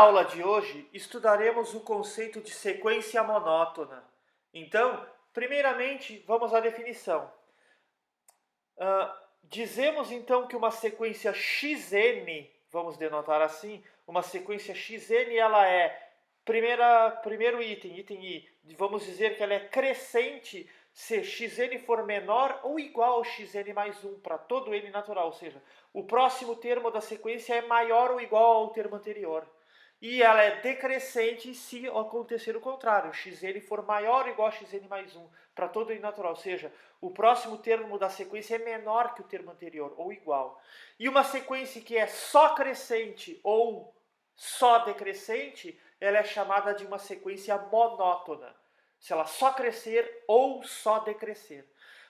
aula de hoje, estudaremos o conceito de sequência monótona. Então, primeiramente, vamos à definição. Dizemos então que uma sequência xn, vamos denotar assim, uma sequência xn, ela é, primeiro item I, vamos dizer que ela é crescente se xn for menor ou igual ao xn mais 1 para todo n natural, ou seja, o próximo termo da sequência é maior ou igual ao termo anterior. E ela é decrescente se acontecer o contrário, xn for maior ou igual a xn mais 1 para todo n natural, ou seja, o próximo termo da sequência é menor que o termo anterior, ou igual. E uma sequência que é só crescente ou só decrescente, ela é chamada de uma sequência monótona. Se ela só crescer ou só decrescer.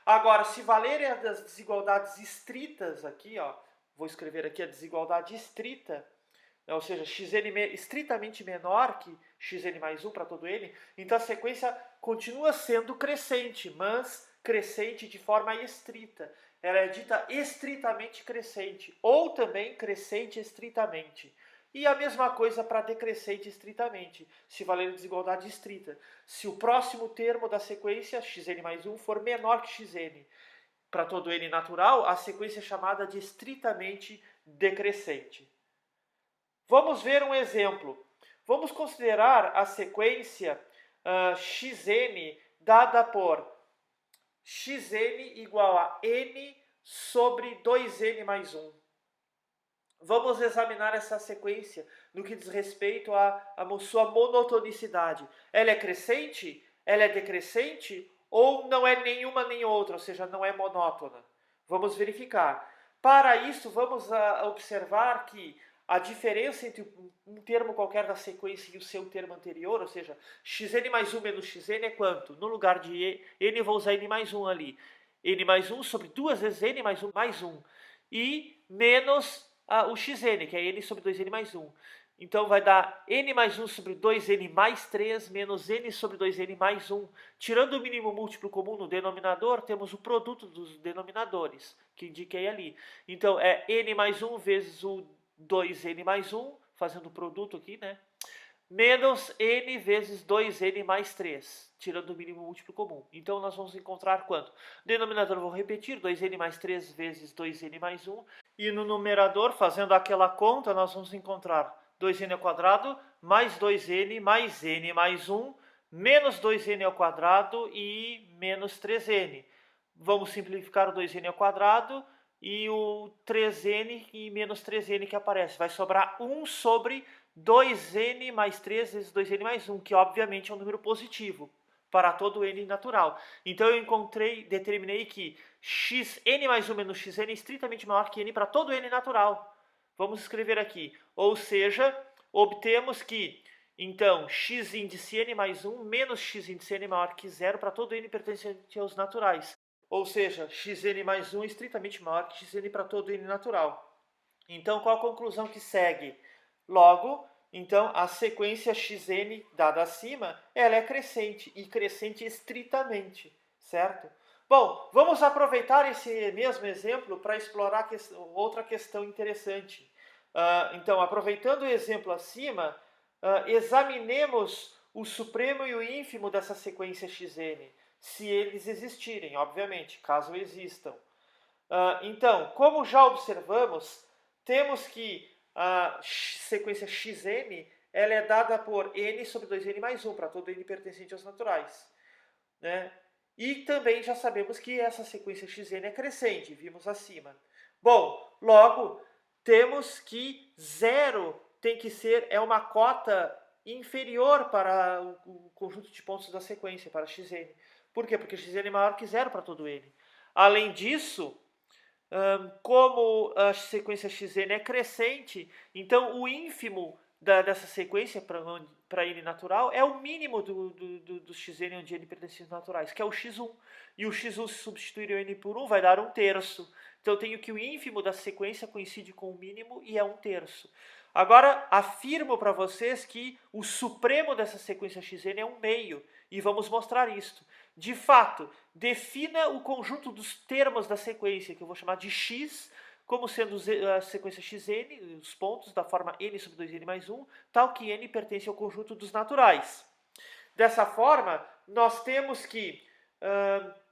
Agora, se valerem das desigualdades estritas aqui, ó, vou escrever aqui a desigualdade estrita, ou seja, xn estritamente menor que xn mais 1 para todo n, então a sequência continua sendo crescente, mas crescente de forma estrita. Ela é dita estritamente crescente, ou também crescente estritamente. E a mesma coisa para decrescente estritamente, se valer a desigualdade estrita. Se o próximo termo da sequência, xn mais 1, for menor que xn para todo n natural, a sequência é chamada de estritamente decrescente. Vamos ver um exemplo. Vamos considerar a sequência xn dada por xn igual a n sobre 2n mais 1. Vamos examinar essa sequência no que diz respeito à sua monotonicidade. Ela é crescente? Ela é decrescente? Ou não é nenhuma nem outra, ou seja, não é monótona? Vamos verificar. Para isso, vamos observar que a diferença entre um termo qualquer da sequência e o seu termo anterior, ou seja, xn mais 1 menos xn é quanto? No lugar de n, eu vou usar n mais 1 ali. N mais 1 sobre 2 vezes n mais 1 mais 1. E menos o xn, que é n sobre 2n mais 1. Então vai dar n mais 1 sobre 2n mais 3 menos n sobre 2n mais 1. Tirando o mínimo múltiplo comum no denominador, temos o produto dos denominadores, que indiquei ali. Então é n mais 1 vezes o 2n mais 1, fazendo o produto aqui, né? Menos n vezes 2n mais 3, tirando o mínimo múltiplo comum. Então, nós vamos encontrar quanto? Denominador, vou repetir, 2n mais 3 vezes 2n mais 1. E no numerador, fazendo aquela conta, nós vamos encontrar 2n ao quadrado mais 2n mais n mais 1, menos 2n ao quadrado e menos 3n. Vamos simplificar o 2n ao quadrado e o 3n e menos 3n que aparece. Vai sobrar 1 sobre 2n mais 3 vezes 2n mais 1, que obviamente é um número positivo para todo n natural. Então eu determinei que xn mais 1 menos xn é estritamente maior que n para todo n natural. Vamos escrever aqui. Ou seja, obtemos que, então, x índice n mais 1 menos x índice n maior que 0 para todo n pertencente aos naturais. Ou seja, xn mais 1 é estritamente maior que xn para todo n natural. Então, qual a conclusão que segue? Logo, então, a sequência xn dada acima, ela é crescente, e crescente estritamente, certo? Bom, vamos aproveitar esse mesmo exemplo para explorar outra questão interessante. Então, aproveitando o exemplo acima, examinemos o supremo e o ínfimo dessa sequência xn, se eles existirem, obviamente, caso existam. Então, como já observamos, temos que a sequência xn ela é dada por n sobre 2n mais 1, para todo n pertencente aos naturais. Né? E também já sabemos que essa sequência xn é crescente, vimos acima. Bom, logo, temos que 0 tem que ser, uma cota inferior para o conjunto de pontos da sequência, para xn. Por quê? Porque xn é maior que 0 para todo n. Além disso, como a sequência xn é crescente, então o ínfimo dessa sequência para n natural é o mínimo do xn onde n pertence aos naturais, que é o x1. E o x1, se substituir o n por 1, vai dar 1/3. Então eu tenho que o ínfimo da sequência coincide com o mínimo e é 1/3. Agora, afirmo para vocês que o supremo dessa sequência xn é 1/2, e vamos mostrar isto. De fato, defina o conjunto dos termos da sequência, que eu vou chamar de x, como sendo a sequência xn, os pontos da forma n sobre 2n mais 1, tal que n pertence ao conjunto dos naturais. Dessa forma, nós temos que,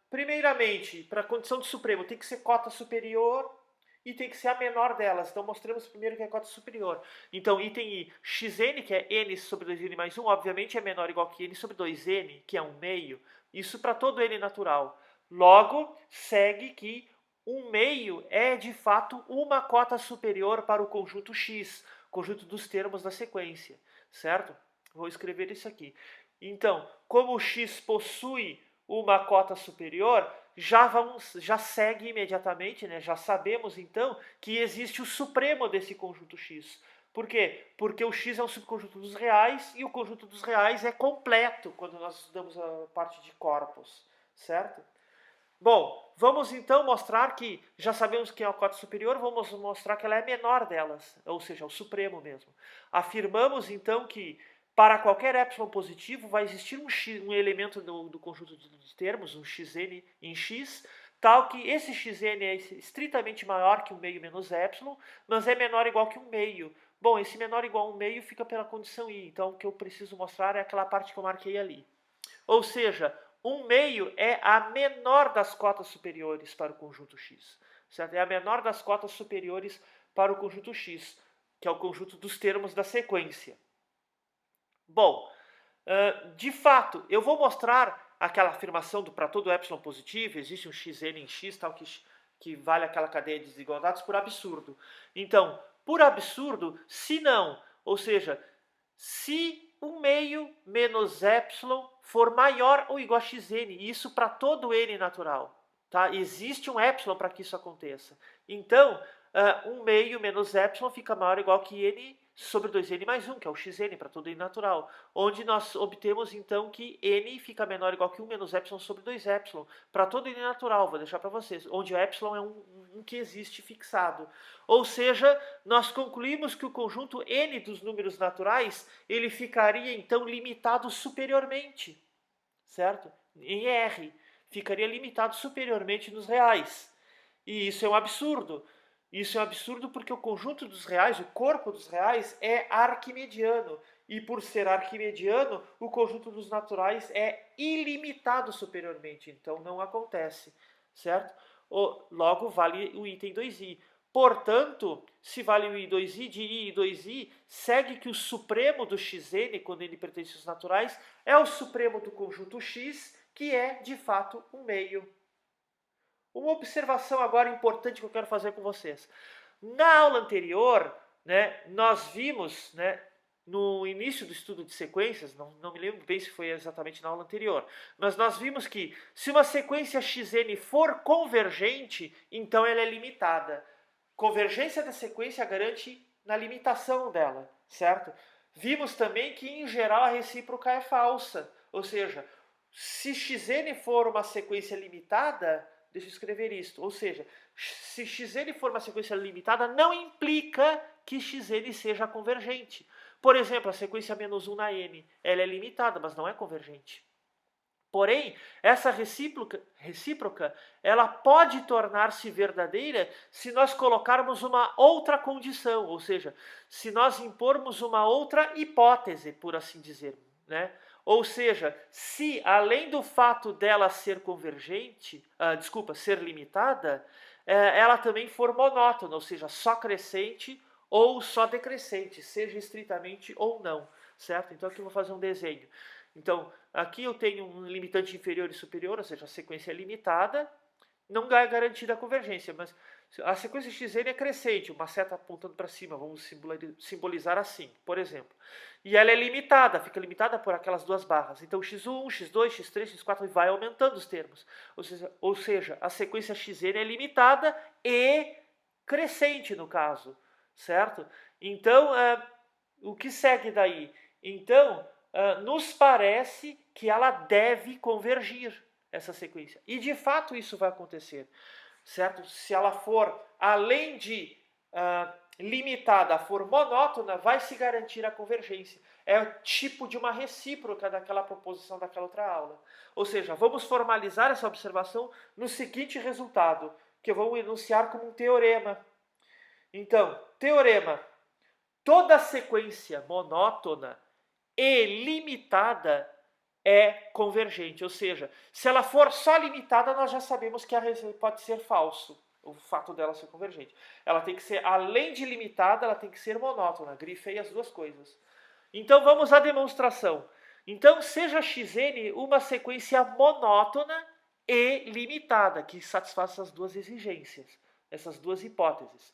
primeiramente, para a condição de supremo, tem que ser cota superior e tem que ser a menor delas. Então, mostramos primeiro que é cota superior. Então, item I, xn, que é n sobre 2n mais 1, obviamente é menor ou igual que n sobre 2n, que é 1 meio. Isso para todo n natural. Logo, segue que 1 meio é, de fato, uma cota superior para o conjunto x, conjunto dos termos da sequência, certo? Vou escrever isso aqui. Então, como o x possui uma cota superior, já segue imediatamente, né? Já sabemos então que existe o supremo desse conjunto x. Por quê? Porque o x é um subconjunto dos reais e o conjunto dos reais é completo quando nós estudamos a parte de corpos, certo? Bom, vamos então mostrar que já sabemos que é a cota superior, vamos mostrar que ela é a menor delas, ou seja, o supremo mesmo. Afirmamos então que para qualquer epsilon positivo vai existir um elemento do conjunto de termos, um xn em x, tal que esse xn é estritamente maior que 1 meio menos epsilon, mas é menor ou igual que 1 meio. Bom, esse menor ou igual a 1 meio fica pela condição I, então o que eu preciso mostrar é aquela parte que eu marquei ali. Ou seja, 1 meio é a menor das cotas superiores para o conjunto x. Certo? É a menor das cotas superiores para o conjunto x, que é o conjunto dos termos da sequência. Bom, de fato, eu vou mostrar aquela afirmação para todo epsilon positivo, existe um xn em x, tal que vale aquela cadeia de desigualdades por absurdo. Então, por absurdo, se não, ou seja, se 1 meio menos epsilon for maior ou igual a xn, isso para todo n natural. Tá? Existe um epsilon para que isso aconteça. Então, 1 meio menos epsilon fica maior ou igual que n sobre 2n mais 1, que é o xn para todo n natural, onde nós obtemos então que n fica menor ou igual que 1 menos epsilon sobre 2epsilon, para todo n natural, vou deixar para vocês, onde o epsilon é um que existe fixado. Ou seja, nós concluímos que o conjunto n dos números naturais, ele ficaria então limitado superiormente, certo? Em R, ficaria limitado superiormente nos reais. E isso é um absurdo. Isso é um absurdo porque o conjunto dos reais, o corpo dos reais, é arquimediano. E por ser arquimediano, o conjunto dos naturais é ilimitado superiormente. Então não acontece, certo? Logo, vale o item 2i. Portanto, se vale o I2i, de I e 2i, segue que o supremo do xn, quando ele pertence aos naturais, é o supremo do conjunto x, que é, de fato, 1 meio. Uma observação agora importante que eu quero fazer com vocês. Na aula anterior, né, nós vimos, né, no início do estudo de sequências, não me lembro bem se foi exatamente na aula anterior, mas nós vimos que se uma sequência xn for convergente, então ela é limitada. Convergência da sequência garante na limitação dela, certo? Vimos também que, em geral, a recíproca é falsa, ou seja, se xn for uma sequência limitada, deixa eu escrever isto. Ou seja, se xn for uma sequência limitada, não implica que xn seja convergente. Por exemplo, a sequência menos 1 na n, ela é limitada, mas não é convergente. Porém, essa recíproca, ela pode tornar-se verdadeira se nós colocarmos uma outra condição, ou seja, se nós impormos uma outra hipótese, por assim dizer, né? Ou seja, se além do fato dela ser convergente, ser limitada, ela também for monótona, ou seja, só crescente ou só decrescente, seja estritamente ou não, certo? Então aqui eu vou fazer um desenho. Então, aqui eu tenho um limitante inferior e superior, ou seja, a sequência é limitada, não é garantida a convergência, mas a sequência xn é crescente, uma seta apontando para cima, vamos simbolizar assim, por exemplo. E ela é limitada, fica limitada por aquelas duas barras. Então, x1, x2, x3, x4 vai aumentando os termos. Ou seja, a sequência xn é limitada e crescente, no caso, certo? Então, o que segue daí? Então, nos parece que ela deve convergir, essa sequência. E, de fato, isso vai acontecer, certo? Se ela for, além de limitada, for monótona, vai se garantir a convergência. É o tipo de uma recíproca daquela proposição daquela outra aula. Ou seja, vamos formalizar essa observação no seguinte resultado, que eu vou enunciar como um teorema. Então, teorema. Toda sequência monótona e limitada é convergente. Ou seja, se ela for só limitada, nós já sabemos que pode ser falso o fato dela ser convergente. Ela tem que ser, além de limitada, ela tem que ser monótona. Grifei as duas coisas. Então vamos à demonstração. Então seja xn uma sequência monótona e limitada, que satisfaz essas duas exigências, essas duas hipóteses.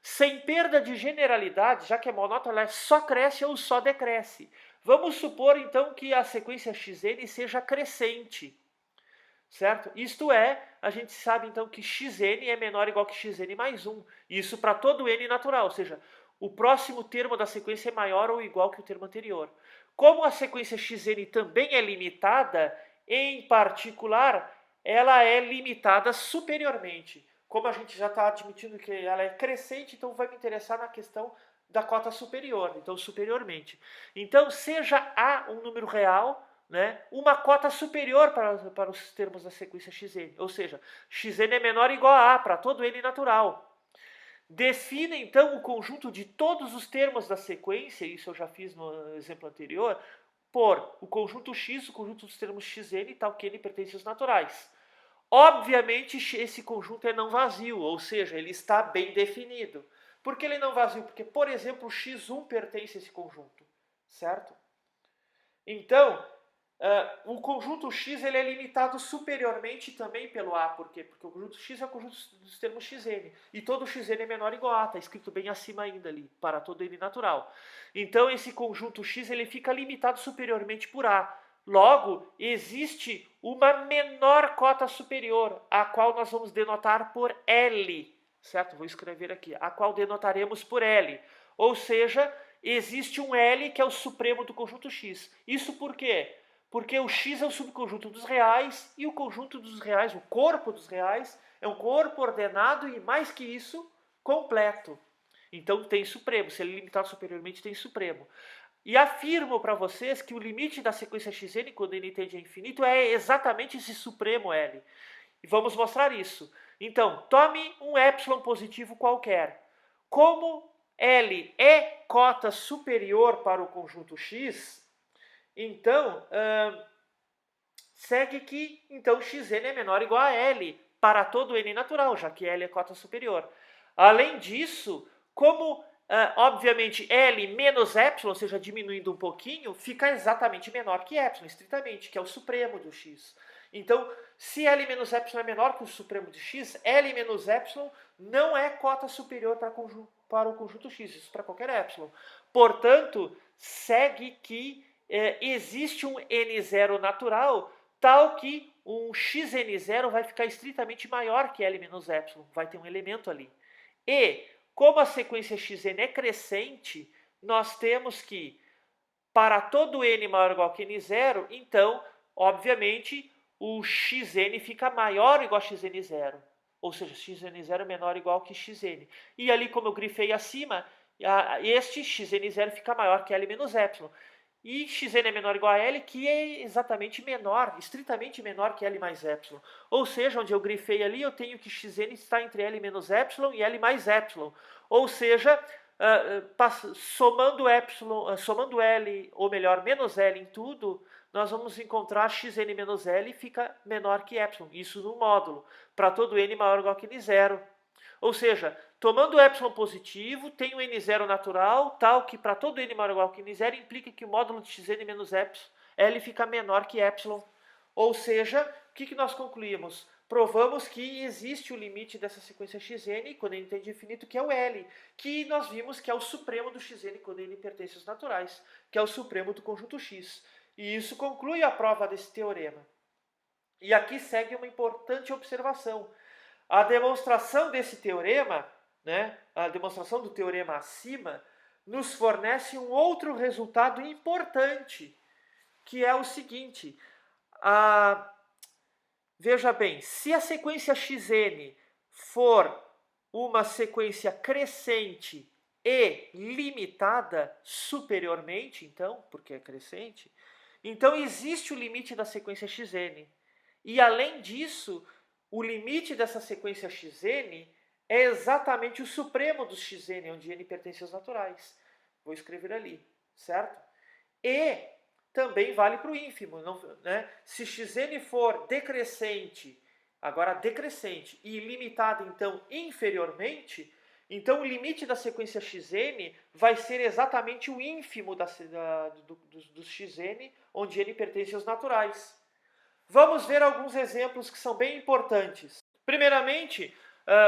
Sem perda de generalidade, já que é monótona, ela só cresce ou só decresce. Vamos supor então que a sequência xn seja crescente, certo? Isto é, a gente sabe então que xn é menor ou igual que xn mais 1. Isso para todo n natural, ou seja, o próximo termo da sequência é maior ou igual que o termo anterior. Como a sequência xn também é limitada, em particular, ela é limitada superiormente. Como a gente já está admitindo que ela é crescente, então vai me interessar na questão da cota superior, então superiormente. Então, seja A um número real, né, uma cota superior para os termos da sequência xn, ou seja, xn é menor ou igual a para todo n natural. Defina então o conjunto de todos os termos da sequência, isso eu já fiz no exemplo anterior, por o conjunto x, o conjunto dos termos xn, tal que n pertence aos naturais. Obviamente, esse conjunto é não vazio, ou seja, ele está bem definido. Por que ele é não vazio? Porque, por exemplo, o x1 pertence a esse conjunto, certo? Então, o conjunto x ele é limitado superiormente também pelo A. Por quê? Porque o conjunto x é o conjunto dos termos xn. E todo xn é menor ou igual a A. Está escrito bem acima ainda ali, para todo n natural. Então, esse conjunto x ele fica limitado superiormente por A. Logo, existe uma menor cota superior, a qual nós vamos denotar por L, certo? Vou escrever aqui, a qual denotaremos por L. Ou seja, existe um L que é o supremo do conjunto X. Isso por quê? Porque o X é o subconjunto dos reais e o conjunto dos reais, o corpo dos reais, é um corpo ordenado e, mais que isso, completo. Então tem supremo, se ele é limitado superiormente, tem supremo. E afirmo para vocês que o limite da sequência xn, quando n tende a infinito, é exatamente esse supremo L. E vamos mostrar isso. Então, tome um epsilon positivo qualquer. Como L é cota superior para o conjunto X, então, segue que então xn é menor ou igual a L para todo n natural, já que L é cota superior. Além disso, como obviamente L menos epsilon, ou seja, diminuindo um pouquinho, fica exatamente menor que epsilon, estritamente, que é o supremo do x. Então, se L menos epsilon é menor que o supremo de x, L menos epsilon não é cota superior para o conjunto x, isso para qualquer epsilon. Portanto, segue que existe um n0 natural, tal que um xn0 vai ficar estritamente maior que L menos epsilon, vai ter um elemento ali. E, como a sequência xn é crescente, nós temos que, para todo n maior ou igual que n0, então, obviamente, o xn fica maior ou igual a xn0. Ou seja, xn0 é menor ou igual que xn. E ali, como eu grifei acima, este xn0 fica maior que L menos epsilon. E xn é menor ou igual a L, que é exatamente menor, estritamente menor que L mais epsilon. Ou seja, onde eu grifei ali, eu tenho que xn está entre L menos epsilon e L mais epsilon. Ou seja, somando epsilon, somando L, ou melhor, menos L em tudo, nós vamos encontrar xn menos L fica menor que epsilon. Isso no módulo, para todo n maior ou igual que n0. Ou seja, tomando o epsilon positivo, tem um n0 natural, tal que para todo n maior ou igual que n0 implica que o módulo de xn menos epsilon, L fica menor que epsilon. Ou seja, o que nós concluímos? Provamos que existe o limite dessa sequência xn quando n tende a infinito, que é o L, que nós vimos que é o supremo do xn quando n pertence aos naturais, que é o supremo do conjunto x. E isso conclui a prova desse teorema. E aqui segue uma importante observação. A demonstração desse teorema, né, a demonstração do teorema acima, nos fornece um outro resultado importante, que é o seguinte. Veja bem, se a sequência xn for uma sequência crescente e limitada superiormente, então, porque é crescente, então existe o limite da sequência xn. E além disso, o limite dessa sequência xn é exatamente o supremo dos xn, onde n pertence aos naturais. Vou escrever ali, certo? E também vale para o ínfimo, não, né? Se xn for decrescente, agora decrescente, e limitado então inferiormente, então o limite da sequência xn vai ser exatamente o ínfimo dos xn, onde n pertence aos naturais. Vamos ver alguns exemplos que são bem importantes. Primeiramente,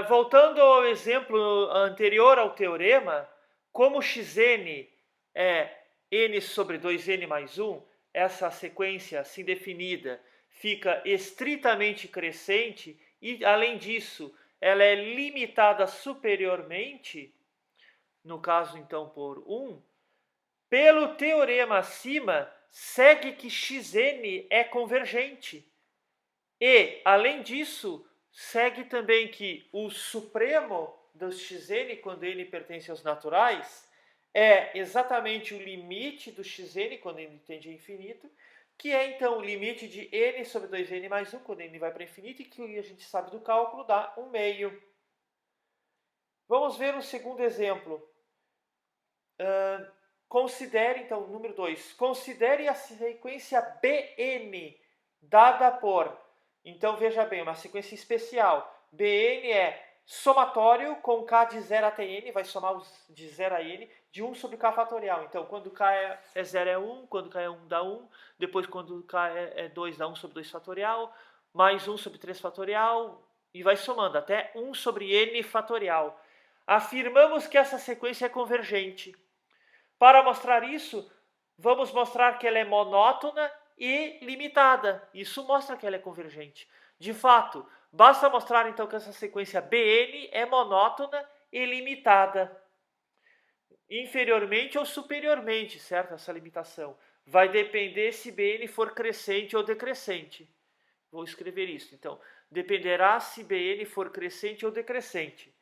voltando ao exemplo anterior ao teorema, como xn é n sobre 2n mais 1, essa sequência assim definida fica estritamente crescente e, além disso, ela é limitada superiormente, no caso então por 1, pelo teorema acima, segue que xn é convergente. E, além disso, segue também que o supremo dos xn, quando n pertence aos naturais, é exatamente o limite do xn, quando n tende a infinito, que é então o limite de n sobre 2n mais 1, quando n vai para infinito, e que a gente sabe do cálculo dá 1 meio. Vamos ver um segundo exemplo. Considere, então, número 2, considere a sequência Bn dada por... Então, veja bem, uma sequência especial. Bn é somatório com k de 0 até n, vai somar os de 0 a n, de 1 sobre k fatorial. Então, quando k é 0 é 1, quando k é 1 dá 1, depois quando k é 2 dá 1 sobre 2 fatorial, mais 1 sobre 3 fatorial, e vai somando até 1 sobre n fatorial. Afirmamos que essa sequência é convergente. Para mostrar isso, vamos mostrar que ela é monótona e limitada. Isso mostra que ela é convergente. De fato, basta mostrar então que essa sequência Bn é monótona e limitada. Inferiormente ou superiormente, certo? Essa limitação. Vai depender se Bn for crescente ou decrescente. Vou escrever isso. Então, dependerá se Bn for crescente ou decrescente.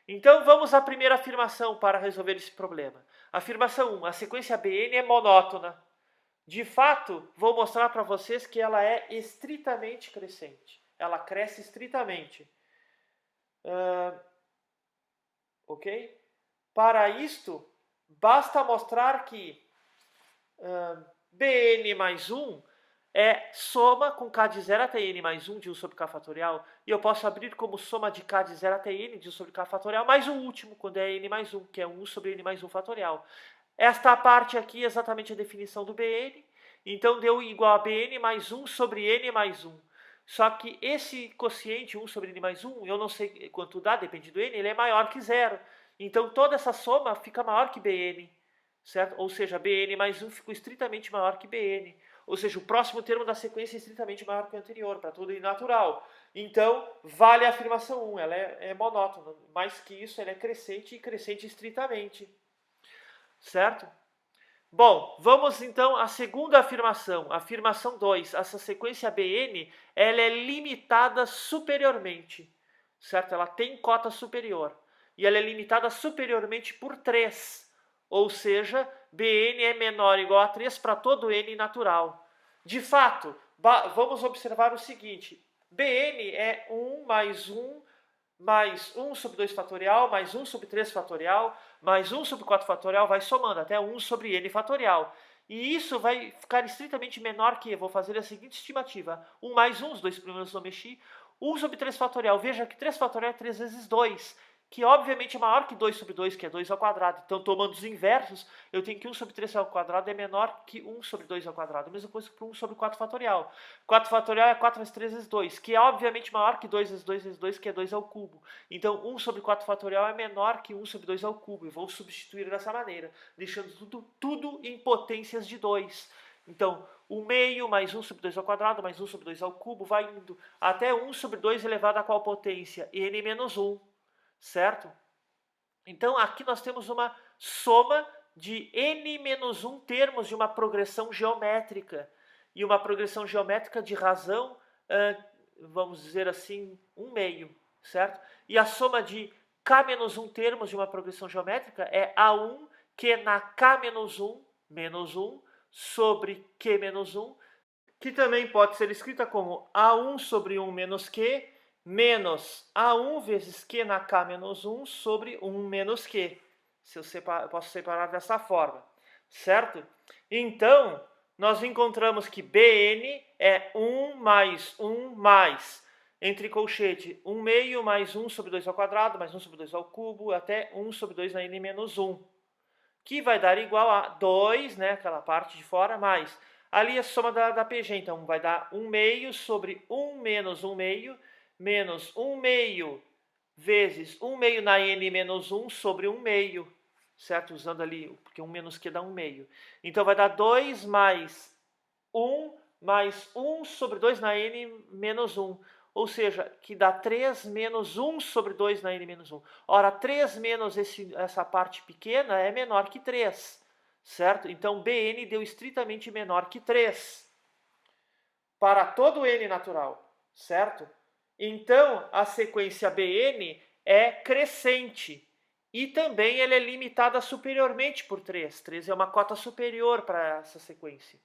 Então, vamos à primeira afirmação para resolver esse problema. Afirmação 1. A sequência Bn é monótona. De fato, vou mostrar para vocês que ela é estritamente crescente. Ela cresce estritamente. Ok? Para isto, basta mostrar que Bn mais 1 é soma com k de 0 até n mais 1 de 1 sobre k fatorial. E eu posso abrir como soma de k de 0 até n de 1 sobre k fatorial, mais o último, quando é n mais 1, que é 1 sobre n mais 1 fatorial. Esta parte aqui é exatamente a definição do Bn. Então, deu igual a Bn mais 1 sobre n mais 1. Só que esse quociente, 1 sobre n mais 1, eu não sei quanto dá, depende do n, ele é maior que 0. Então, toda essa soma fica maior que Bn, certo? Ou seja, Bn mais 1 ficou estritamente maior que Bn. Ou seja, o próximo termo da sequência é estritamente maior que o anterior, para tudo natural. Então, vale a afirmação 1, ela é monótona. Mais que isso, ela é crescente e crescente estritamente. Certo? Bom, vamos então à segunda afirmação. Afirmação 2. Essa sequência Bn, ela é limitada superiormente. Certo? Ela tem cota superior. E ela é limitada superiormente por 3. Ou seja, Bn é menor ou igual a 3 para todo n natural. De fato, vamos observar o seguinte. Bn é 1 mais 1 mais 1 sobre 2 fatorial, mais 1 sobre 3 fatorial, mais 1 sobre 4 fatorial, vai somando até 1 sobre n fatorial. E isso vai ficar estritamente menor que, vou fazer a seguinte estimativa, 1 mais 1, os dois primeiros eu mexi, 1 sobre 3 fatorial, veja que 3 fatorial é 3 vezes 2, que obviamente é maior que 2 sobre 2, que é 2 ao quadrado. Então, tomando os inversos, eu tenho que 1 sobre 3 ao quadrado é menor que 1 sobre 2 ao quadrado. A mesma coisa que 1 sobre 4 fatorial. 4 fatorial é 4 vezes 3 vezes 2, que é obviamente maior que 2 vezes 2 vezes 2, que é 2 ao cubo. Então, 1 sobre 4 fatorial é menor que 1 sobre 2 ao cubo. E vou substituir dessa maneira, deixando tudo em potências de 2. Então, 1 meio mais 1 sobre 2 ao quadrado, mais 1 sobre 2 ao cubo, vai indo até 1 sobre 2 elevado a qual potência? N menos 1. Certo? Então, aqui nós temos uma soma de n menos 1 termos de uma progressão geométrica. E uma progressão geométrica de razão, vamos dizer assim, 1 meio, certo? E a soma de k menos 1 termos de uma progressão geométrica é A1, que na k menos 1, menos 1, sobre q menos 1, que também pode ser escrita como A1 sobre 1 menos q, menos A1 vezes Q na K menos 1 sobre 1 menos Q. Eu posso separar dessa forma, certo? Então, nós encontramos que Bn é 1 mais 1 mais, entre colchete, 1 meio mais 1 sobre 2 ao quadrado, mais 1 sobre 2 ao cubo, até 1 sobre 2 na n menos 1. Que vai dar igual a 2, né, aquela parte de fora, mais. Ali a soma da PG, então vai dar 1 meio sobre 1 menos 1 meio, menos 1 meio vezes 1 meio na n menos 1 sobre 1 meio, certo? Usando ali, porque 1 menos Q dá 1 meio. Então vai dar 2 mais 1 sobre 2 na n menos 1. Ou seja, que dá 3 menos 1 sobre 2 na n menos 1. Ora, 3 menos essa parte pequena é menor que 3, certo? Então, Bn deu estritamente menor que 3 para todo n natural, certo? Então, a sequência Bn é crescente e também ela é limitada superiormente por 3. 3 é uma cota superior para essa sequência.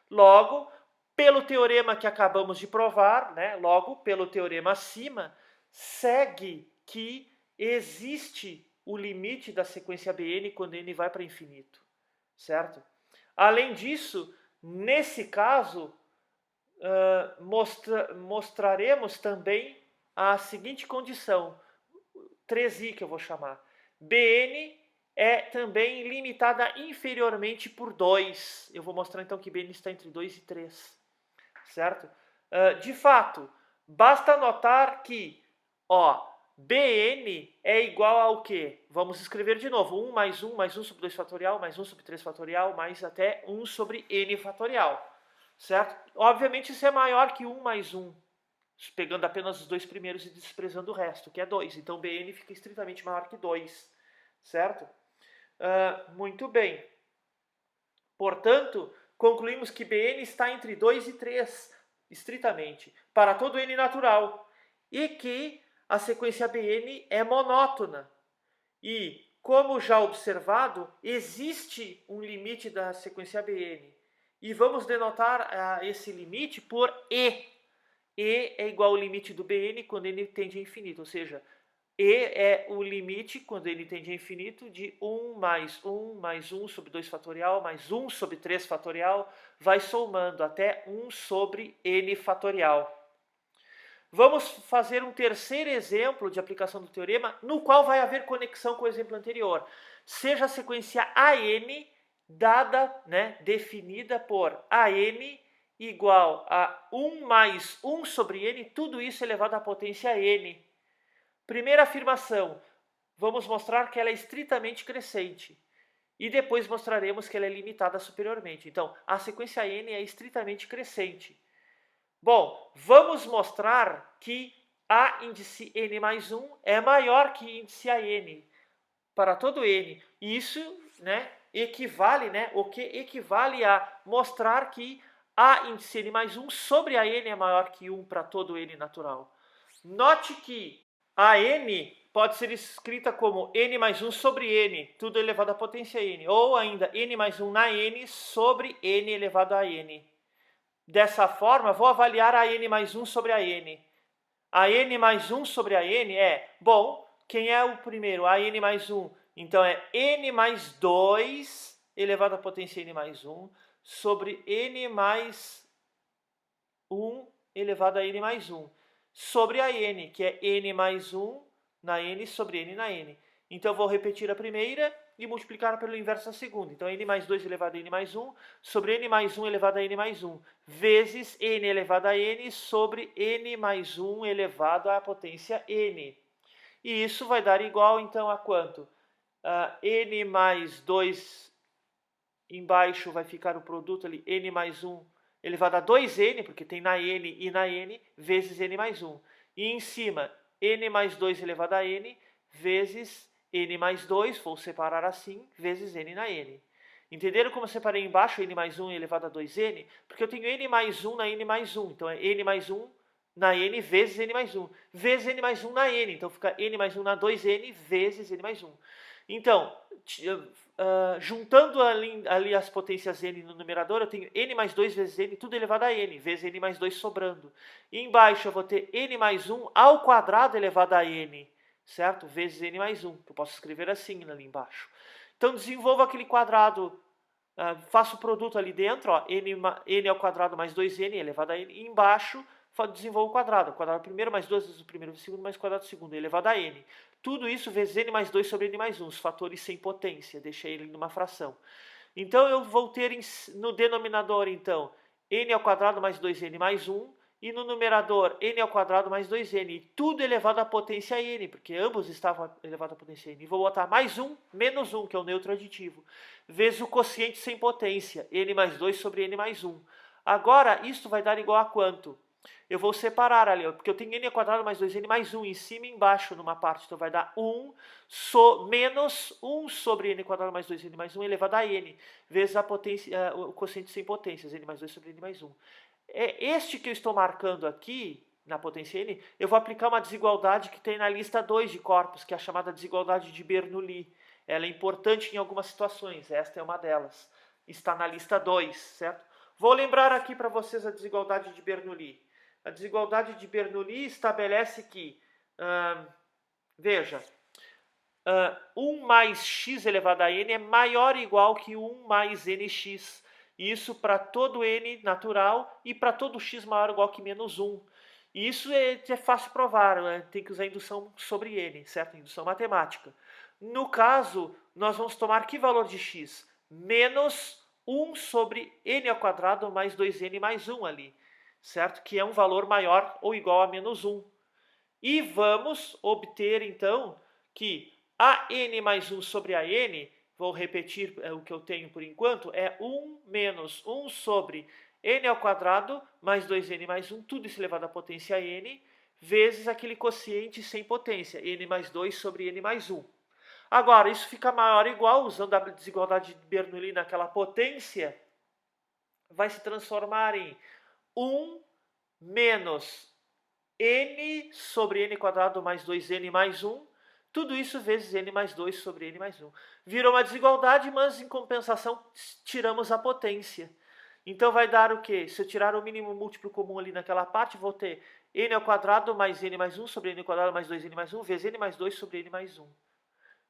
Logo, pelo teorema que acabamos de provar, né? Logo, pelo teorema acima, segue que existe o limite da sequência Bn quando n vai para infinito, certo? Além disso, nesse caso, mostraremos também a seguinte condição, 3i que eu vou chamar. Bn é também limitada inferiormente por 2. Eu vou mostrar então que Bn está entre 2 e 3. Certo? De fato, basta notar que, ó, Bn é igual ao quê? Vamos escrever de novo. 1 mais 1 mais 1 sobre 2 fatorial, mais 1 sobre 3 fatorial, mais até 1 sobre n fatorial. Certo? Obviamente isso é maior que 1 mais 1, pegando apenas os dois primeiros e desprezando o resto, que é 2. Então Bn fica estritamente maior que 2. Certo? Muito bem. Portanto, concluímos que Bn está entre 2 e 3, estritamente, para todo n natural, e que a sequência Bn é monótona. E, como já observado, existe um limite da sequência Bn. E vamos denotar esse limite por E. E é igual ao limite do Bn quando n tende a infinito, ou seja, E é o limite, quando ele tende a infinito, de 1 mais 1 mais 1 sobre 2 fatorial, mais 1 sobre 3 fatorial, vai somando até 1 sobre n fatorial. Vamos fazer um terceiro exemplo de aplicação do teorema, no qual vai haver conexão com o exemplo anterior. Seja a sequência AN dada, né, definida por AN igual a 1 mais 1 sobre n, tudo isso elevado à potência n. Primeira afirmação, vamos mostrar que ela é estritamente crescente. E depois mostraremos que ela é limitada superiormente. Então, a sequência n é estritamente crescente. Bom, vamos mostrar que a índice n mais 1 é maior que índice an para todo n. E isso, né, equivale, né, o que equivale a mostrar que a índice n mais 1 sobre a n é maior que 1 para todo n natural. Note que a n pode ser escrita como n mais 1 sobre n, tudo elevado à potência n, ou ainda n mais 1 na n sobre n elevado a n. Dessa forma, vou avaliar a n mais 1 sobre a n. A n mais 1 sobre a n é, bom, quem é o primeiro? A n mais 1. Então, é n mais 2 elevado à potência n mais 1 sobre n mais 1 elevado a n mais 1. Sobre a n, que é n mais 1 na n sobre n na n. Então, eu vou repetir a primeira e multiplicar pelo inverso da segunda. Então, n mais 2 elevado a n mais 1 sobre n mais 1 elevado a n mais 1, vezes n elevado a n sobre n mais 1 elevado à potência n. E isso vai dar igual, então, a quanto? N mais 2 embaixo vai ficar o produto ali, n mais 1 elevado a 2n, porque tem na n e na n, vezes n mais 1. E em cima, n mais 2 elevado a n, vezes n mais 2, vou separar assim, vezes n na n. Entenderam como eu separei embaixo n mais 1 elevado a 2n? Porque eu tenho n mais 1 na n mais 1, então é n mais 1 na n vezes n mais 1, vezes n mais 1 na n, então fica n mais 1 na 2n vezes n mais 1. Então, juntando ali as potências n no numerador, eu tenho n mais 2 vezes n, tudo elevado a n, vezes n mais 2 sobrando. E embaixo eu vou ter n mais 1 ao quadrado elevado a n, certo? Vezes n mais 1, que eu posso escrever assim ali embaixo. Então desenvolvo aquele quadrado, faço o produto ali dentro, ó, n ao quadrado mais 2n elevado a n, e embaixo desenvolvo o quadrado primeiro mais 2 vezes o primeiro vezes o segundo mais o quadrado do segundo, elevado a n. Tudo isso vezes n mais 2 sobre n mais 1, os fatores sem potência, deixei ele numa fração. Então eu vou ter no denominador, então, n ao quadrado mais 2n mais 1, e no numerador n ao quadrado mais 2n, e tudo elevado à potência n, porque ambos estavam elevados à potência n. E vou botar mais 1 menos 1, que é o neutro aditivo, vezes o quociente sem potência, n mais 2 sobre n mais 1. Agora, isto vai dar igual a quanto? Eu vou separar ali, porque eu tenho n ao quadrado mais 2n mais 1 em cima e embaixo numa parte. Então vai dar 1 menos 1 sobre n ao quadrado mais 2n mais 1 elevado a n, vezes a potência, o quociente sem potências, n mais 2 sobre n mais 1. Este que eu estou marcando aqui, na potência n, eu vou aplicar uma desigualdade que tem na lista 2 de corpos, que é a chamada desigualdade de Bernoulli. Ela é importante em algumas situações, esta é uma delas. Está na lista 2, certo? Vou lembrar aqui para vocês a desigualdade de Bernoulli. A desigualdade de Bernoulli estabelece que, veja, 1 mais x elevado a n é maior ou igual que 1 mais nx. Isso para todo n natural e para todo x maior ou igual que menos 1. E isso é fácil provar, tem que usar indução sobre n, certo? Indução matemática. No caso, nós vamos tomar que valor de x? Menos 1 sobre n ao quadrado mais 2n mais 1 ali, certo? Que é um valor maior ou igual a menos 1. E vamos obter, então, que a n mais 1 sobre a n, vou repetir o que eu tenho por enquanto, é 1 menos 1 sobre n ao quadrado mais 2n mais 1, tudo isso elevado à potência n, vezes aquele quociente sem potência, n mais 2 sobre n mais 1. Agora, isso fica maior ou igual, usando a desigualdade de Bernoulli naquela potência, vai se transformar em 1 menos n sobre n quadrado mais 2n mais 1, tudo isso vezes n mais 2 sobre n mais 1. Virou uma desigualdade, mas em compensação tiramos a potência. Então vai dar o quê? Se eu tirar o mínimo múltiplo comum ali naquela parte, vou ter n ao quadrado mais n mais 1 sobre n ao quadrado mais 2n mais 1, vezes n mais 2 sobre n mais 1.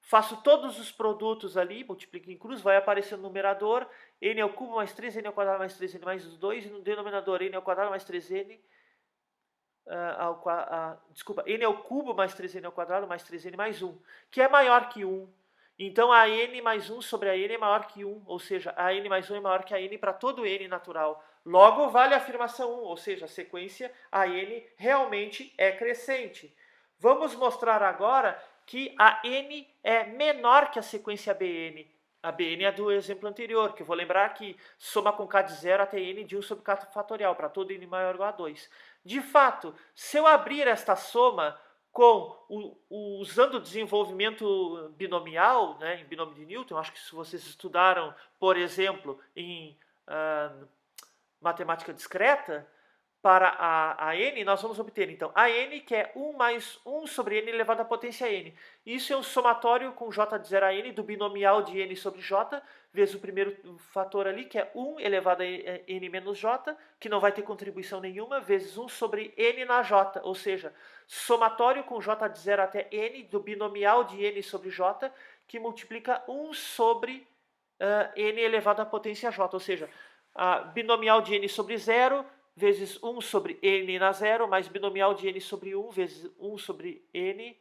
Faço todos os produtos ali, multiplico em cruz, vai aparecer no numerador n ao cubo mais 3n ao quadrado mais 3n mais 2, e no denominador n ao quadrado mais 3n, n ao cubo mais 3n ao quadrado mais 3n mais 1, que é maior que 1. Então a n mais 1 sobre a n é maior que 1, ou seja, a n mais 1 é maior que a n para todo n natural. Logo vale a afirmação 1, ou seja, a sequência a n realmente é crescente. Vamos mostrar agora que a n é menor que a sequência bn. A bn é do exemplo anterior, que eu vou lembrar que soma com k de 0 até n de 1 sobre k fatorial, para todo n maior ou igual a 2. De fato, se eu abrir esta soma usando o desenvolvimento binomial, né, em binômio de Newton, acho que se vocês estudaram, por exemplo, em matemática discreta, para a n, nós vamos obter, então, a n, que é 1 mais 1 sobre n elevado à potência n. Isso é um somatório com j de 0 a n do binomial de n sobre j, vezes o primeiro fator ali, que é 1 elevado a n menos j, que não vai ter contribuição nenhuma, vezes 1 sobre n na j, ou seja, somatório com j de 0 até n do binomial de n sobre j, que multiplica 1 sobre n elevado à potência j, ou seja, binomial de n sobre 0, vezes 1 sobre n na 0, mais binomial de n sobre 1, vezes 1 sobre n,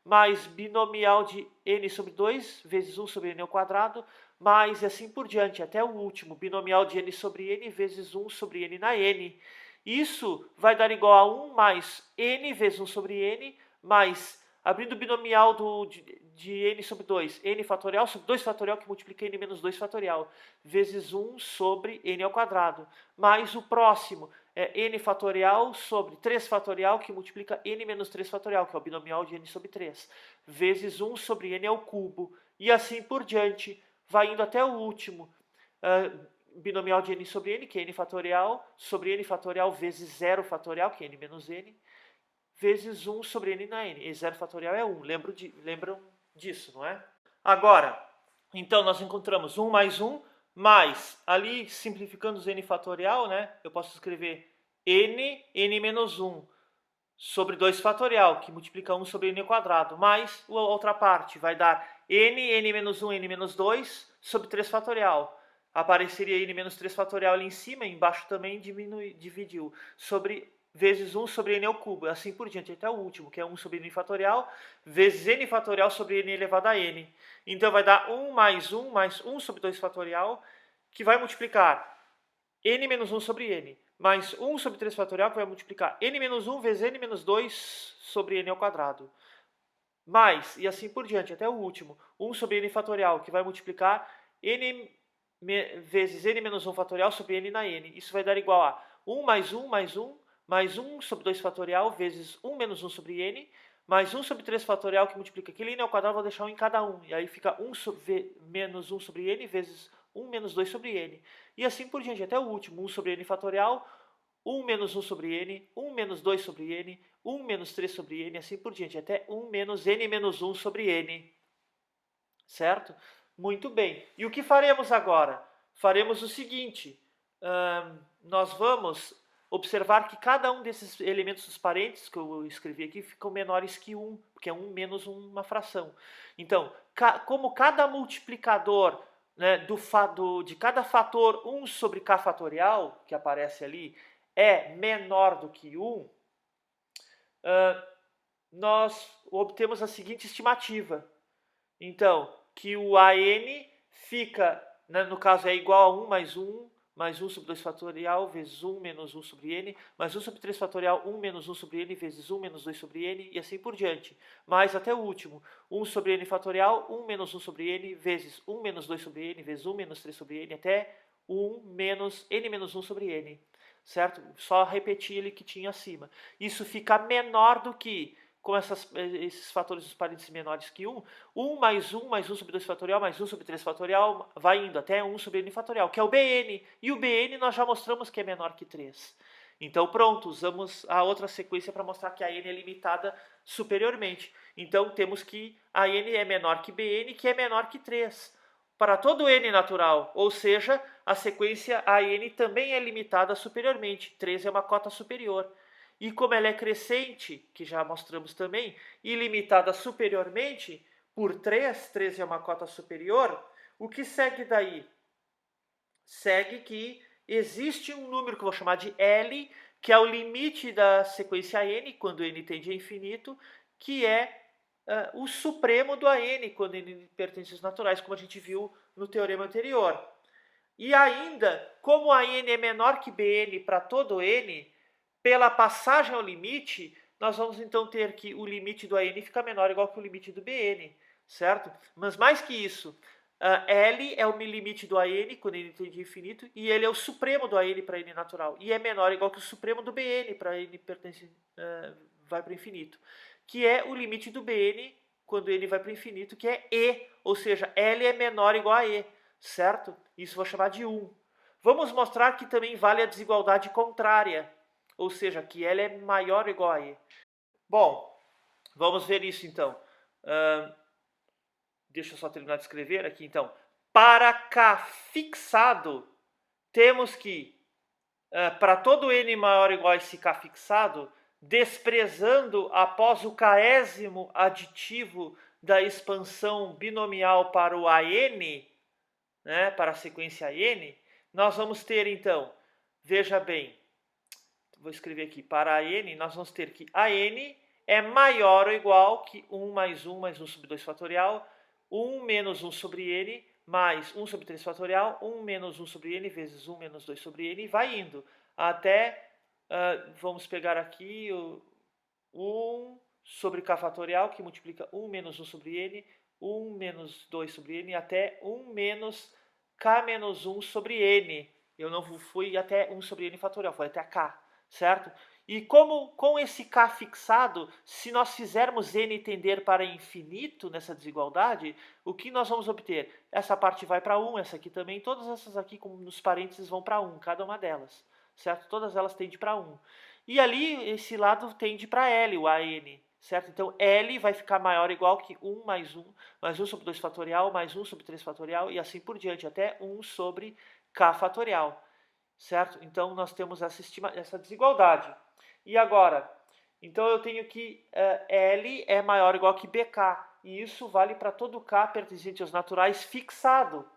mais binomial de n sobre 2, vezes 1 sobre n ao quadrado, mais assim por diante, até o último, binomial de n sobre n, vezes 1 sobre n na n. Isso vai dar igual a 1 mais n vezes 1 sobre n, mais, abrindo o binomial de n sobre 2, n fatorial sobre 2 fatorial, que multiplica n menos 2 fatorial, vezes 1 sobre n ao quadrado, mais o próximo, é n fatorial sobre 3 fatorial, que multiplica n menos 3 fatorial, que é o binomial de n sobre 3, vezes 1 sobre n ao cubo, e assim por diante, vai indo até o último, binomial de n sobre n, que é n fatorial, sobre n fatorial vezes 0 fatorial, que é n menos n, vezes 1 sobre n na n. E 0 fatorial é 1, lembram disso, não é? Agora, Então, nós encontramos 1 mais 1, mais, ali, simplificando os n fatorial, né? Eu posso escrever n menos 1 sobre 2 fatorial, que multiplica 1 sobre n ao quadrado, mais a outra parte, vai dar n menos 1, n menos 2, sobre 3 fatorial. Apareceria n menos 3 fatorial ali em cima, embaixo também dividiu, sobre vezes 1 sobre n ao cubo, assim por diante, até o último, que é 1 sobre n fatorial, vezes n fatorial sobre n elevado a n. Então vai dar 1 mais 1 sobre 2 fatorial, que vai multiplicar n menos 1 sobre n, mais 1 sobre 3 fatorial, que vai multiplicar n menos 1 vezes n menos 2 sobre n ao quadrado. Mais, e assim por diante, até o último, 1 sobre n fatorial, que vai multiplicar n vezes n menos 1 fatorial sobre n na n. Isso vai dar igual a 1 mais 1 mais 1, mais 1 sobre 2 fatorial, vezes 1 menos 1 sobre n, mais 1 sobre 3 fatorial, que multiplica aquele n ao quadrado, vou deixar 1 em cada um. E aí fica 1 sobre menos 1 sobre n, vezes 1 menos 2 sobre n. E assim por diante, até o último, 1 sobre n fatorial, 1 menos 1 sobre n, 1 menos 2 sobre n, 1 menos 3 sobre n, assim por diante, até 1 menos n menos 1 sobre n. Certo? Muito bem. E o que faremos agora? Faremos o seguinte, nós vamos observar que cada um desses elementos dos parênteses que eu escrevi aqui ficam menores que 1, porque é 1 menos uma fração. Então, como cada multiplicador, né, de cada fator 1 sobre k fatorial, que aparece ali, é menor do que 1, nós obtemos a seguinte estimativa. Então, que o AN fica, né, no caso, é igual a 1 mais 1 sobre 2 fatorial, vezes 1 menos 1 sobre n, mais 1 sobre 3 fatorial, 1 menos 1 sobre n, vezes 1 menos 2 sobre n, e assim por diante. Mais até o último, 1 sobre n fatorial, 1 menos 1 sobre n, vezes 1 menos 2 sobre n, vezes 1 menos 3 sobre n, até 1 menos n menos 1 sobre n. Certo? Só repetir ele que tinha acima. Isso fica menor do que, com esses fatores dos parênteses menores que 1, 1 mais 1 sobre 2 fatorial, mais 1 sobre 3 fatorial, vai indo até 1 sobre n fatorial, que é o Bn. E o Bn nós já mostramos que é menor que 3. Então pronto, usamos a outra sequência para mostrar que a n é limitada superiormente. Então temos que a n é menor que Bn, que é menor que 3. Para todo n natural, ou seja, a sequência AN também é limitada superiormente. 3 é uma cota superior. E como ela é crescente, que já mostramos também, e limitada superiormente por 3, 3 é uma cota superior, o que segue daí? Segue que existe um número que eu vou chamar de L, que é o limite da sequência n, quando n tende a infinito, que é o supremo do AN, quando n pertence aos naturais, como a gente viu no teorema anterior. E ainda, como a n é menor que Bn para todo n, pela passagem ao limite, nós vamos então ter que o limite do AN fica menor igual que o limite do Bn, certo? Mas mais que isso, L é o limite do AN quando n tende a infinito, e ele é o supremo do AN para n natural, e é menor igual que o supremo do Bn para n vai para o infinito, que é o limite do Bn quando n vai para o infinito, que é E, ou seja, L é menor ou igual a E, certo? Isso vou chamar de 1. Vamos mostrar que também vale a desigualdade contrária, ou seja, que L é maior ou igual a E. Bom, vamos ver isso então. Deixa eu só terminar de escrever aqui então. Para K fixado, temos que, para todo n maior ou igual a esse K fixado, desprezando após o késimo aditivo da expansão binomial para o AN, né, para a sequência n, nós vamos ter então, veja bem, vou escrever aqui, para a n, nós vamos ter que a n é maior ou igual que 1 mais 1 sobre 2 fatorial, 1 menos 1 sobre n, mais 1 sobre 3 fatorial, 1 menos 1 sobre n, vezes 1 menos 2 sobre n, e vai indo até, vamos pegar aqui, 1 sobre k fatorial, que multiplica 1 menos 1 sobre n, 1 menos 2 sobre n, até 1 menos k menos 1 sobre n. Eu não fui até 1 sobre n fatorial, foi até k, certo? E como com esse k fixado, se nós fizermos n tender para infinito nessa desigualdade, o que nós vamos obter? Essa parte vai para 1, essa aqui também, todas essas aqui nos parênteses vão para 1, cada uma delas, certo? Todas elas tendem para 1. E ali, esse lado tende para L, o AN, certo? Então, L vai ficar maior ou igual que 1 mais 1 sobre 2 fatorial, mais 1 sobre 3 fatorial, e assim por diante, até 1 sobre K fatorial, certo? Então, nós temos essa desigualdade. E agora, então eu tenho que L é maior ou igual que BK, e isso vale para todo K pertencente aos naturais fixado.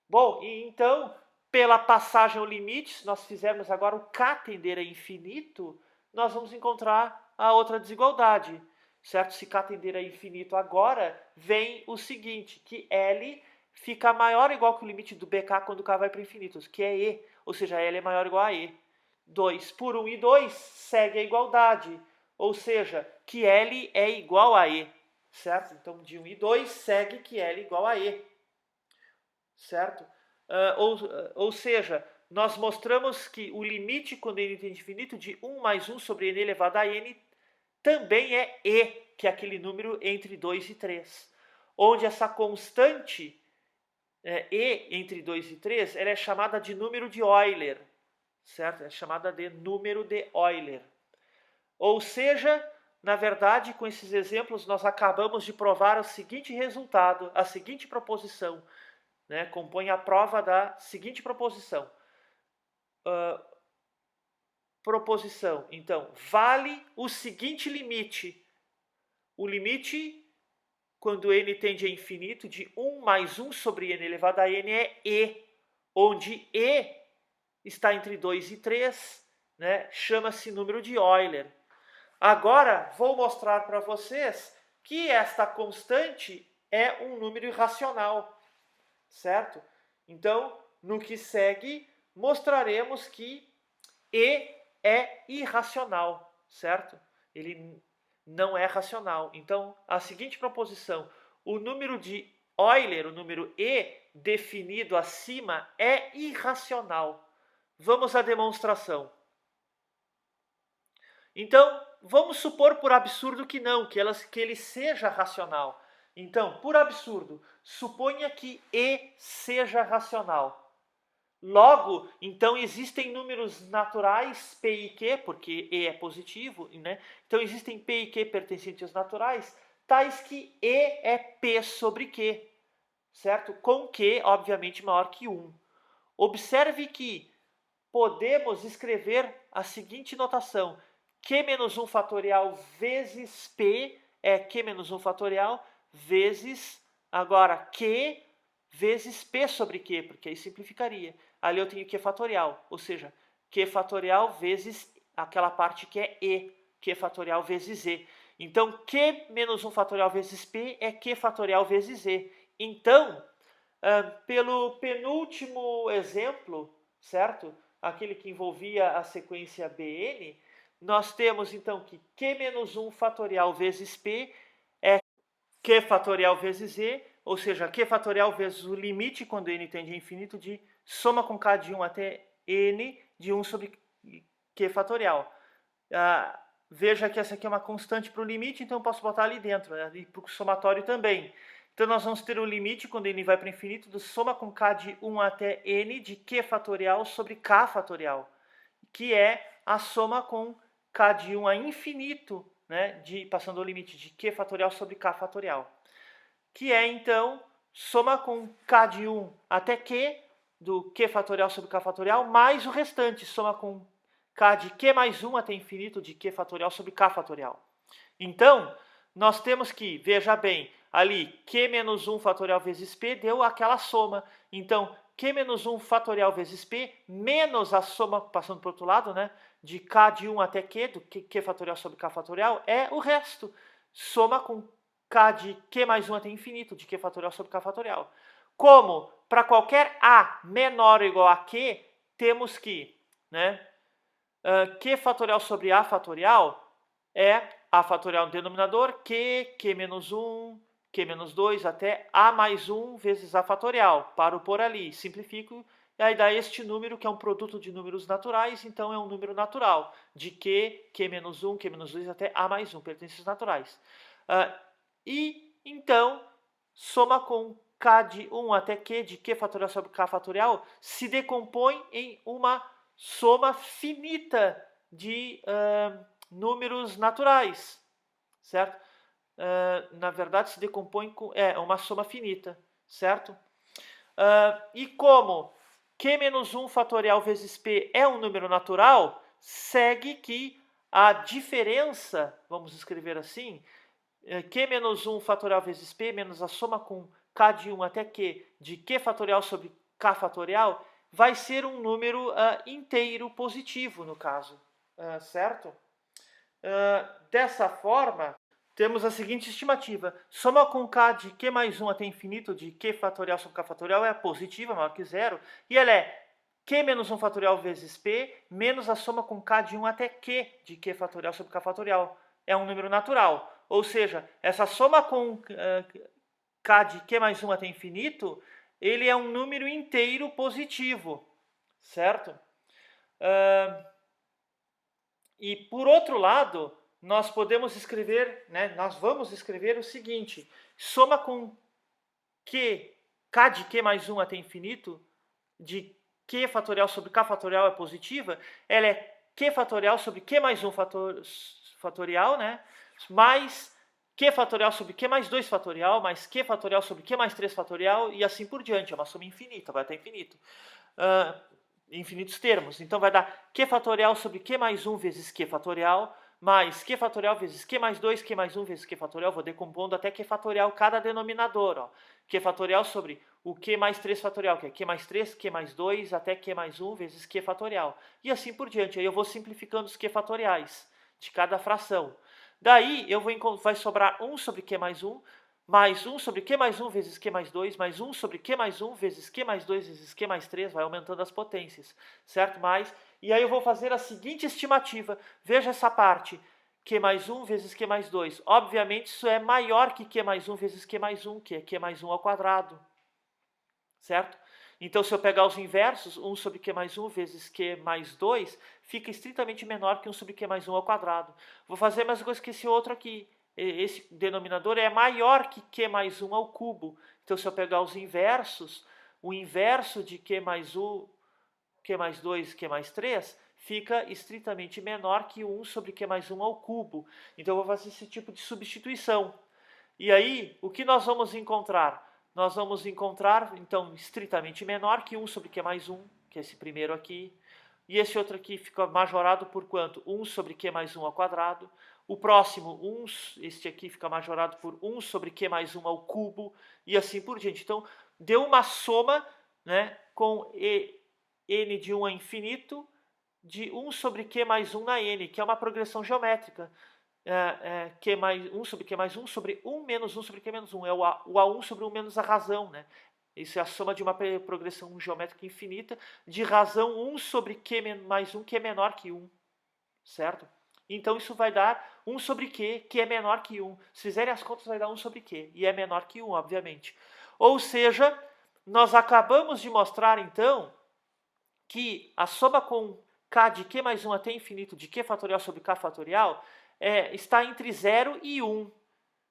Bom, e então, pela passagem ao limite, se nós fizermos agora o K tender a infinito, nós vamos encontrar a outra desigualdade, certo? Se K tender a infinito agora, vem o seguinte, que L fica maior ou igual que o limite do BK quando K vai para infinito, que é E, ou seja, L é maior ou igual a E. 2 por 1 e 2 segue a igualdade, ou seja, que L é igual a E, certo? Então, de 1 e 2 segue que L é igual a E, certo? Ou seja, nós mostramos que o limite quando n tende a infinito de 1 mais 1 sobre n elevado a n também é E, que é aquele número entre 2 e 3, onde essa constante E entre 2 e 3 ela é chamada de número de Euler, certo? É chamada de número de Euler. Ou seja, na verdade, com esses exemplos, nós acabamos de provar o seguinte resultado, a seguinte proposição, né? Compõe a prova da seguinte proposição. Proposição, então, vale o seguinte limite. O limite, quando n tende a infinito, de 1 mais 1 sobre n elevado a n é E, onde E está entre 2 e 3, né? Chama-se número de Euler. Agora, vou mostrar para vocês que esta constante é um número irracional, certo? Então, no que segue, mostraremos que E é irracional, certo? Ele não é racional. Então, a seguinte proposição, o número de Euler, o número E, definido acima, é irracional. Vamos à demonstração. Então, vamos supor por absurdo que não, que ele seja racional. Então, por absurdo, suponha que E seja racional. Logo, então existem números naturais P e Q, porque E é positivo, né? Então existem P e Q pertencentes aos naturais, tais que E é P sobre Q, certo? Com Q, obviamente, maior que 1. Observe que podemos escrever a seguinte notação: Q menos 1 fatorial vezes P é Q menos 1 fatorial vezes, agora, Q vezes P sobre Q, porque aí simplificaria. Ali eu tenho Q fatorial, ou seja, Q fatorial vezes aquela parte que é E, Q fatorial vezes E. Então, Q menos 1 fatorial vezes P é Q fatorial vezes E. Então, pelo penúltimo exemplo, certo? Aquele que envolvia a sequência Bn, nós temos então que Q menos 1 fatorial vezes P é Q fatorial vezes E, ou seja, Q fatorial vezes o limite quando n tende a infinito de soma com K de 1 até n de 1 sobre Q fatorial. Veja que essa aqui é uma constante para o limite, então eu posso botar ali dentro, né? E para o somatório também. Então nós vamos ter o limite, quando n vai para o infinito, do soma com K de 1 até n de Q fatorial sobre K fatorial, que é a soma com K de 1 a infinito, né? Passando o limite de Q fatorial sobre K fatorial, que é, então, soma com K de 1 até Q, do Q fatorial sobre K fatorial, mais o restante, soma com K de Q mais 1 até infinito de Q fatorial sobre K fatorial. Então, nós temos que, veja bem, ali, Q menos 1 fatorial vezes P deu aquela soma. Então, Q menos 1 fatorial vezes P, menos a soma, passando para o outro lado, né, de K de 1 até Q, do Q fatorial sobre K fatorial, é o resto. Soma com K de Q mais 1 até infinito, de Q fatorial sobre K fatorial. Como, para qualquer A menor ou igual a Q, temos que, né, Q fatorial sobre A fatorial é A fatorial no denominador, Q menos 1, Q menos 2, até A mais 1 vezes A fatorial. Paro por ali, simplifico, e aí dá este número, que é um produto de números naturais, então é um número natural, de Q menos 1, Q menos 2, até A mais 1, pertences naturais. E, então, soma com K de 1 até Q, de Q fatorial sobre K fatorial, se decompõe em uma soma finita de números naturais, certo? Na verdade, se decompõe com uma soma finita, certo? E como Q menos 1 fatorial vezes P é um número natural, segue que a diferença, vamos escrever assim, Q menos 1 fatorial vezes P menos a soma com K de 1 até Q de Q fatorial sobre K fatorial vai ser um número inteiro positivo, no caso, certo? Dessa forma, temos a seguinte estimativa. Soma com K de Q mais 1 até infinito de Q fatorial sobre K fatorial é positiva, maior que zero, e ela é Q menos 1 fatorial vezes P menos a soma com K de 1 até Q de Q fatorial sobre K fatorial. É um número natural. Ou seja, essa soma com K de Q mais 1 até infinito, ele é um número inteiro positivo, certo? E por outro lado, nós podemos escrever, né, nós vamos escrever o seguinte: soma com K de Q mais 1 até infinito, de Q fatorial sobre K fatorial é positiva, ela é Q fatorial sobre Q mais 1 fatorial, né, mais Q fatorial sobre Q mais 2 fatorial, mais Q fatorial sobre Q mais 3 fatorial, e assim por diante. É uma soma infinita, vai até infinito. Infinitos termos. Então vai dar Q fatorial sobre Q mais 1 vezes Q fatorial, mais Q fatorial vezes Q mais 2, Q mais 1 vezes Q fatorial. Vou decompondo até Q fatorial cada denominador. Ó. Q fatorial sobre o Q mais 3 fatorial, que é Q mais 3, Q mais 2, até Q mais 1 vezes Q fatorial. E assim por diante. Aí eu vou simplificando os Q fatoriais de cada fração. Daí vai sobrar 1 sobre Q mais 1 sobre Q mais 1 vezes Q mais 2, mais 1 sobre Q mais 1 vezes Q mais 2 vezes Q mais 3, vai aumentando as potências, certo? E aí eu vou fazer a seguinte estimativa, veja essa parte, Q mais 1 vezes Q mais 2. Obviamente isso é maior que Q mais 1 vezes Q mais 1, que é Q mais 1 ao quadrado, certo? Então, se eu pegar os inversos, 1 sobre Q mais 1 vezes Q mais 2, fica estritamente menor que 1 sobre Q mais 1 ao quadrado. Vou fazer a mesma coisa que esse outro aqui. Esse denominador é maior que Q mais 1 ao cubo. Então, se eu pegar os inversos, o inverso de Q mais 1, Q mais 2, Q mais 3, fica estritamente menor que 1 sobre Q mais 1 ao cubo. Então, eu vou fazer esse tipo de substituição. E aí, o que nós vamos encontrar? Nós vamos encontrar, então, estritamente menor que 1 sobre Q mais 1, que é esse primeiro aqui. E esse outro aqui fica majorado por quanto? 1 sobre Q mais 1 ao quadrado. O próximo, este aqui fica majorado por 1 sobre Q mais 1 ao cubo. E assim por diante. Então, deu uma soma, né, com n de 1 a infinito, de 1 sobre Q mais 1 na n, que é uma progressão geométrica. Q mais 1 sobre Q mais 1 sobre 1 menos 1 sobre Q menos 1. É o A1 sobre 1 menos a razão, né? Isso é a soma de uma progressão geométrica infinita de razão 1 sobre Q mais 1, que é menor que 1, certo? Então isso vai dar 1 sobre Q, que é menor que 1. Se fizerem as contas, vai dar 1 sobre Q, e é menor que 1, obviamente. Ou seja, nós acabamos de mostrar, então, que a soma com K de Q mais 1 até infinito de Q fatorial sobre K fatorial está entre 0 e 1,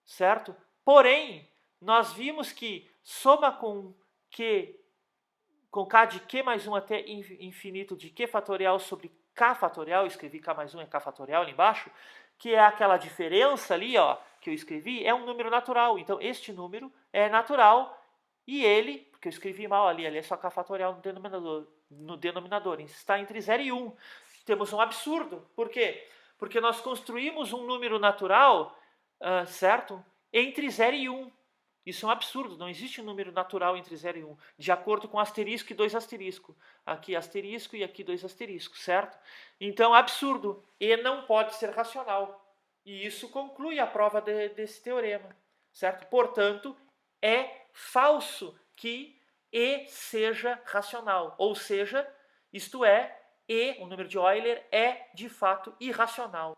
certo? Porém, nós vimos que soma com K de Q mais 1 até infinito de Q fatorial sobre K fatorial, eu escrevi K mais 1 é K fatorial ali embaixo, que é aquela diferença ali, ó, que eu escrevi, é um número natural. Então, este número é natural e ele, porque eu escrevi mal ali é só K fatorial no denominador, está entre 0 e 1. Temos um absurdo. Por quê? Porque nós construímos um número natural, certo? Entre 0 e 1. Isso é um absurdo, não existe um número natural entre 0 e 1, de acordo com asterisco e 2 asterisco. Aqui asterisco e aqui 2 asterisco, certo? Então, absurdo. E não pode ser racional. E isso conclui a prova desse teorema, certo? Portanto, é falso que E seja racional. Ou seja, isto é, E, o número de Euler, é de fato irracional.